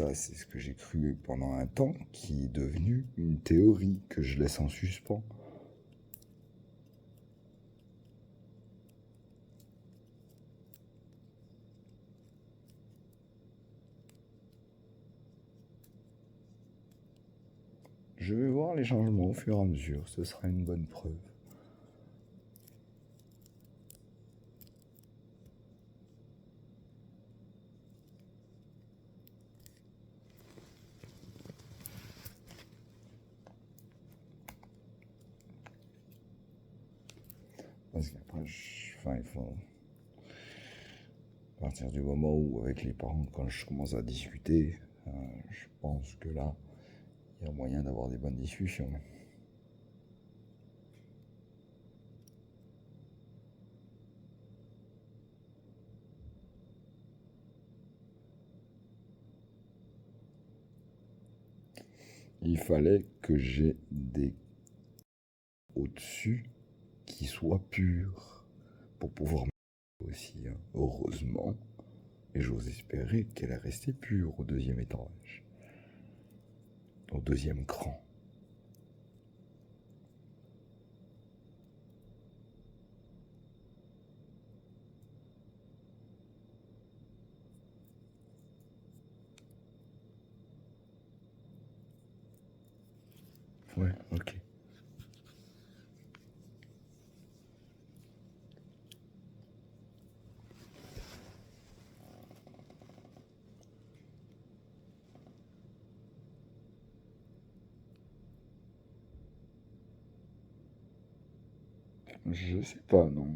Ça, c'est ce que j'ai cru pendant un temps, qui est devenu une théorie que je laisse en suspens. Je vais voir les changements au fur et à mesure, ce sera une bonne preuve. Parce qu'après, enfin, il faut... À partir du moment où, avec les parents, quand je commence à discuter, je pense que là, il y a moyen d'avoir des bonnes discussions. Il fallait que j'ai des au-dessus qui soient purs pour pouvoir aussi, hein. Heureusement, et j'ose espérer qu'elle est restée pure au deuxième étage, au deuxième cran. Ouais, ok. Je sais pas, non.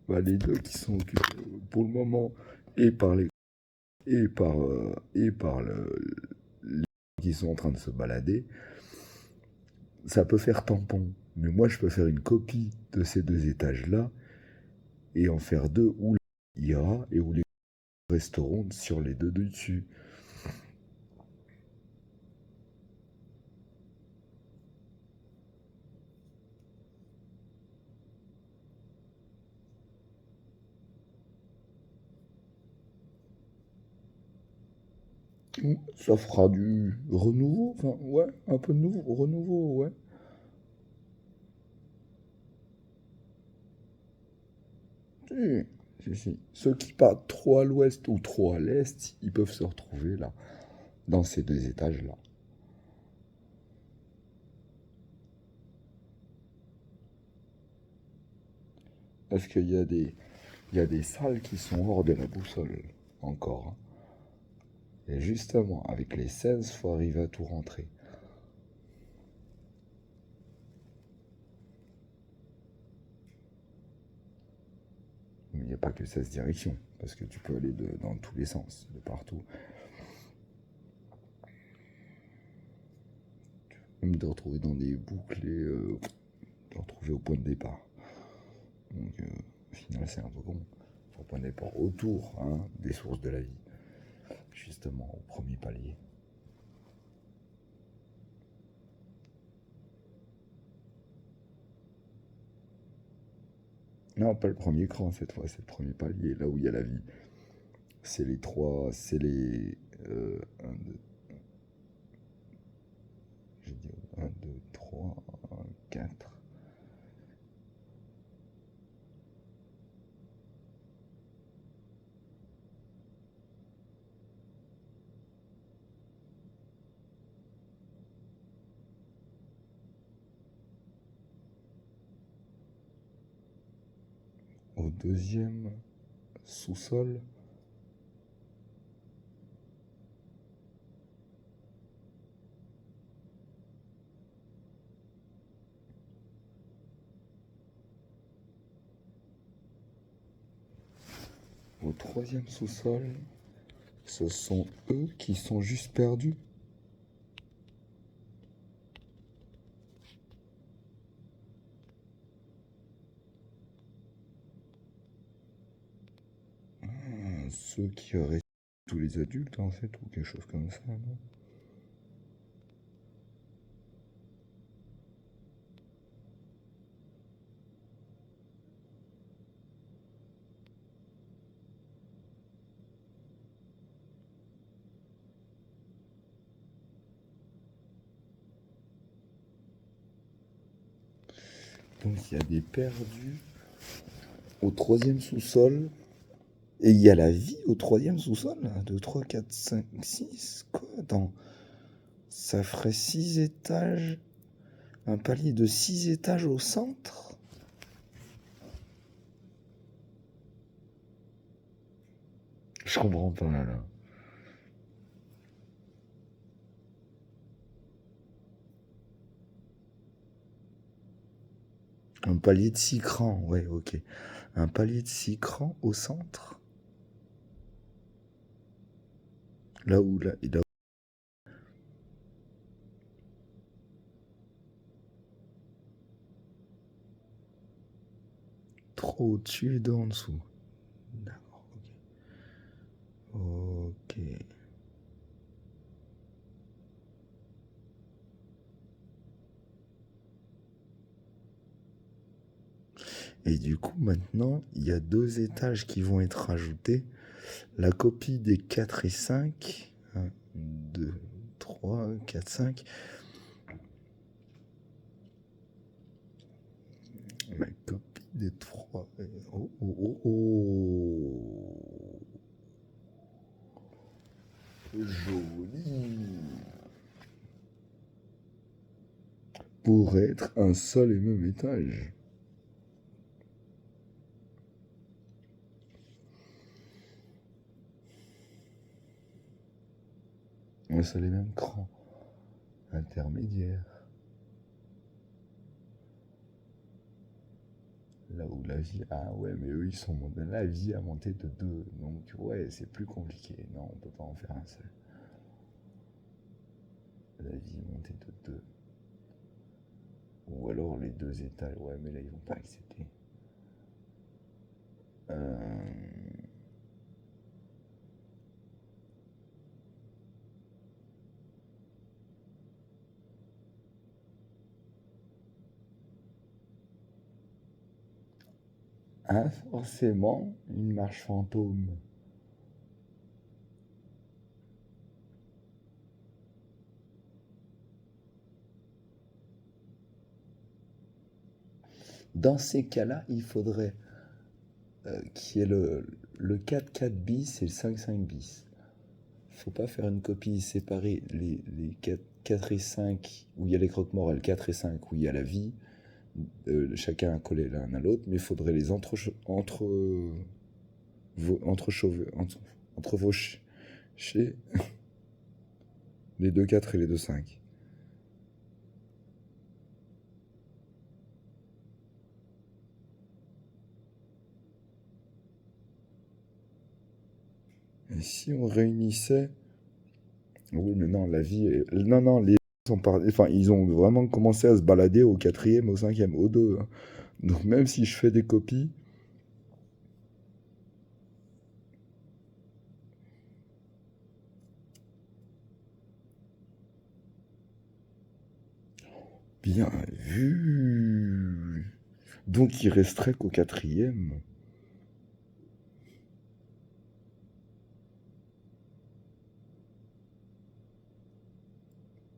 Bah, les deux qui sont occupés pour le moment et par les et par les qui sont en train de se balader, ça peut faire tampon. Mais moi, je peux faire une copie de ces deux étages-là et en faire deux où il ira et où les resteront sur les deux du dessus. Ça fera du renouveau, enfin, ouais, un peu de nouveau, renouveau, ouais. Si, si, si. Ceux qui partent trop à l'ouest ou trop à l'est, ils peuvent se retrouver là, dans ces deux étages-là. Parce il y a des salles qui sont hors de la boussole, encore, hein. Et justement, avec les 16, faut arriver à tout rentrer. Mais il n'y a pas que 16 directions, parce que tu peux aller dans tous les sens, de partout. Même te retrouver dans des boucles et te retrouver au point de départ. Donc, au final, c'est un peu con. Au point de départ, autour, hein, des sources de la vie. Justement, au premier palier. Non, pas le premier cran cette fois, c'est le premier palier, là où il y a la vie. C'est les trois, c'est les... un, deux, j'ai dit 1, 2, 3, 4. Au deuxième sous-sol, au troisième sous-sol, ce sont eux qui sont juste perdus. ceux qui auraient tous les adultes en fait, ou quelque chose comme ça, non? Donc il y a des perdus au troisième sous-sol. Et il y a la vie au troisième sous-sol. 1, 2, 3, 4, 5, 6. Quoi? Attends. Ça ferait 6 étages. Un palier de 6 étages au centre? Je comprends pas là. Un palier de 6 crans, ouais, ok. Un palier de 6 crans au centre? Là où, là, trop au-dessus et deux en dessous. D'accord, ok. Ok. Et du coup, maintenant, il y a 2 étages qui vont être rajoutés. La copie des 4 et 5. 1, 2, 3, 4, 5. La copie des 3. Oh, oh, oh, oh. Joli. Pour être un seul et même étage. Un seul et même cran. Intermédiaire. Là où la vie... Ah ouais, mais eux, ils sont... La vie a monté de 2. Donc, ouais, c'est plus compliqué. Non, on peut pas en faire un seul. La vie est montée de 2. Ou alors les 2 étages. Ouais, mais là, ils vont pas accepter. Ah, forcément, une marche fantôme. Dans ces cas-là, il faudrait qu'il y ait le 4-4 bis et le 5-5 bis. Faut pas faire une copie séparée, les 4 et 5, où il y a les croque-morts, et le 4 et 5, où il y a la vie, chacun collé l'un à l'autre, mais il faudrait les entrevaucher les 2 4 et les 2 5. Et si on réunissait... Oui, mais non, la vie... Non, non, les... Enfin, ils ont vraiment commencé à se balader au 4e, au 5e, au 2. Hein. Donc même si je fais des copies... Bien vu. Donc il resterait qu'au 4e.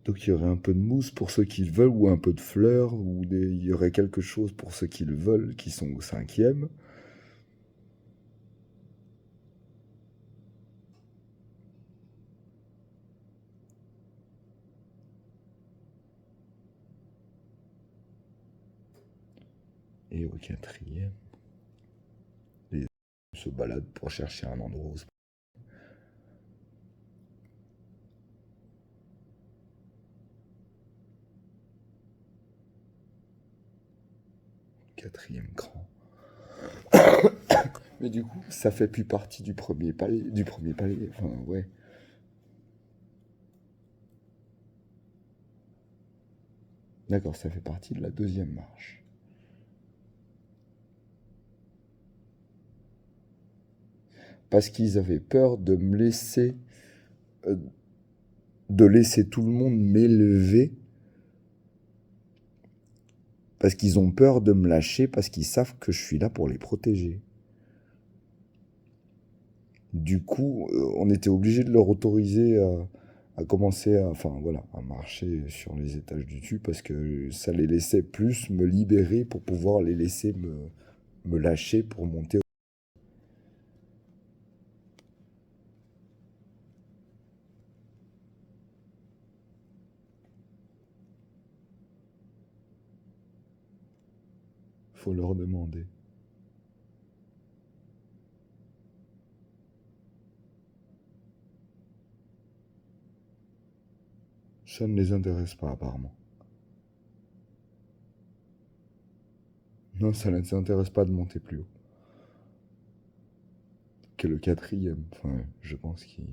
Donc il y aurait un peu de mousse pour ceux qui le veulent, ou un peu de fleurs, il y aurait quelque chose pour ceux qui le veulent, qui sont au 5e. Et au 4e, les se baladent pour chercher un endroit où se... 4e cran. Mais du coup, ça fait plus partie du premier palier. Du premier palier, enfin, ouais. D'accord, ça fait partie de la 2e marche. parce qu'ils avaient peur de me laisser, de laisser tout le monde m'élever, parce qu'ils ont peur de me lâcher, parce qu'ils savent que je suis là pour les protéger. Du coup, on était obligé de leur autoriser à commencer à marcher sur les étages du dessus parce que ça les laissait plus me libérer pour pouvoir les laisser me lâcher pour monter. Faut leur demander. Ça ne les intéresse pas apparemment. Non, ça ne les intéresse pas de monter plus haut. Que le quatrième. Enfin, je pense qu'il...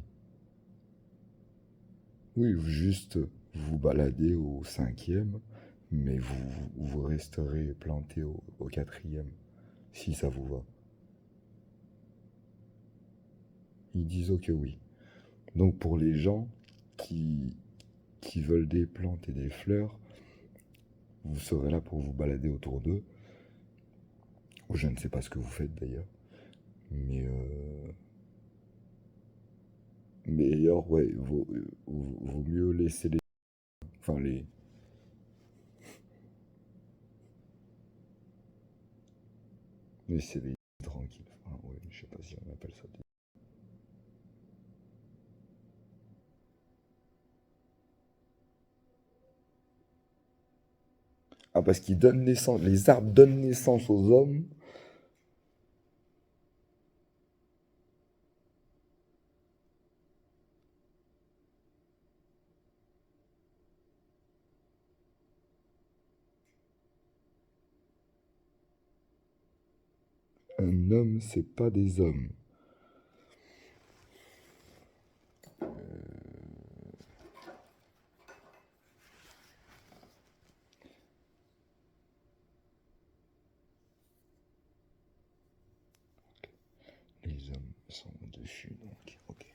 Oui, juste vous baladez au cinquième, mais vous resterez planté au quatrième, si ça vous va. Ils disent que oui. Donc pour les gens qui veulent des plantes et des fleurs, vous serez là pour vous balader autour d'eux. Je ne sais pas ce que vous faites d'ailleurs. Mais alors, ouais, vaut mieux laisser les... Enfin, les... Laisser les tranquilles. Enfin, ouais, je sais pas si on appelle ça des... Ah, parce qu'ils donnent naissance... Les arbres donnent naissance aux hommes. Un homme, c'est pas des hommes. Les hommes sont au-dessus, donc, ok.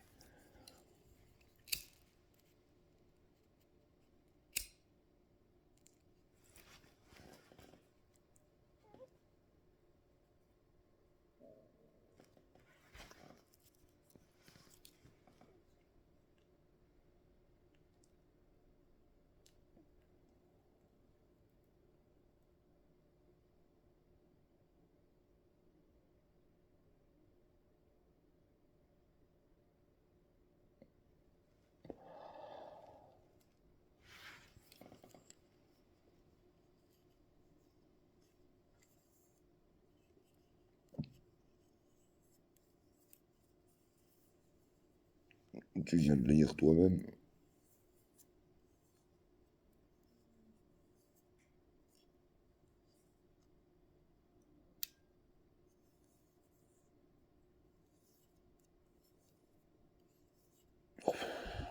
Tu viens de lire toi-même.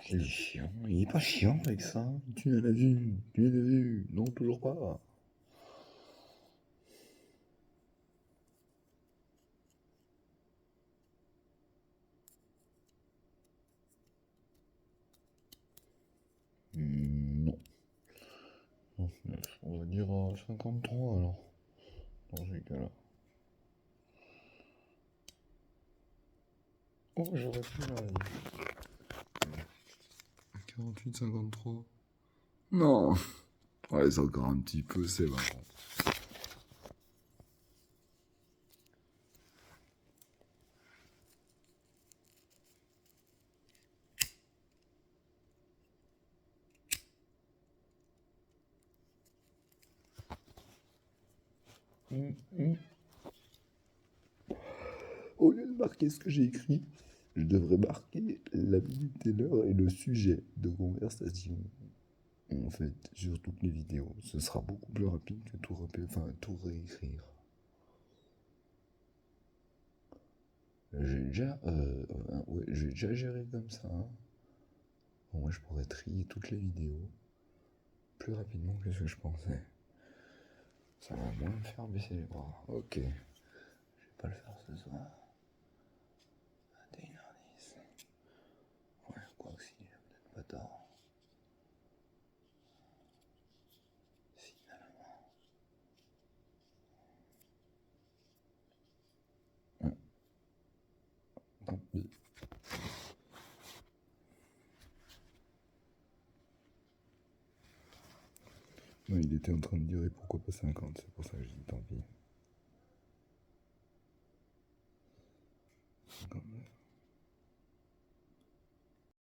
Il est chiant. Il est pas chiant avec ça. Tu l'as vu. Tu l'as vu. Non, toujours pas. Non. 39. On va dire 53 alors. Dans ces cas-là. Oh, j'aurais pu la dire. 48, 53. Non. Ouais, c'est encore un petit peu, c'est marrant. Au lieu de marquer ce que j'ai écrit, je devrais marquer la minute et l'heure et le sujet de conversation. En fait, sur toutes les vidéos, ce sera beaucoup plus rapide que tout réécrire. J'ai déjà géré comme ça. Hein. Bon, moi, je pourrais trier toutes les vidéos plus rapidement que ce que je pensais. Ça va moins me faire baisser les bras. Ok. Je vais pas le faire ce soir. Tant pis. Non, il était en train de dire et pourquoi pas 50, c'est pour ça que je dis tant pis. 59.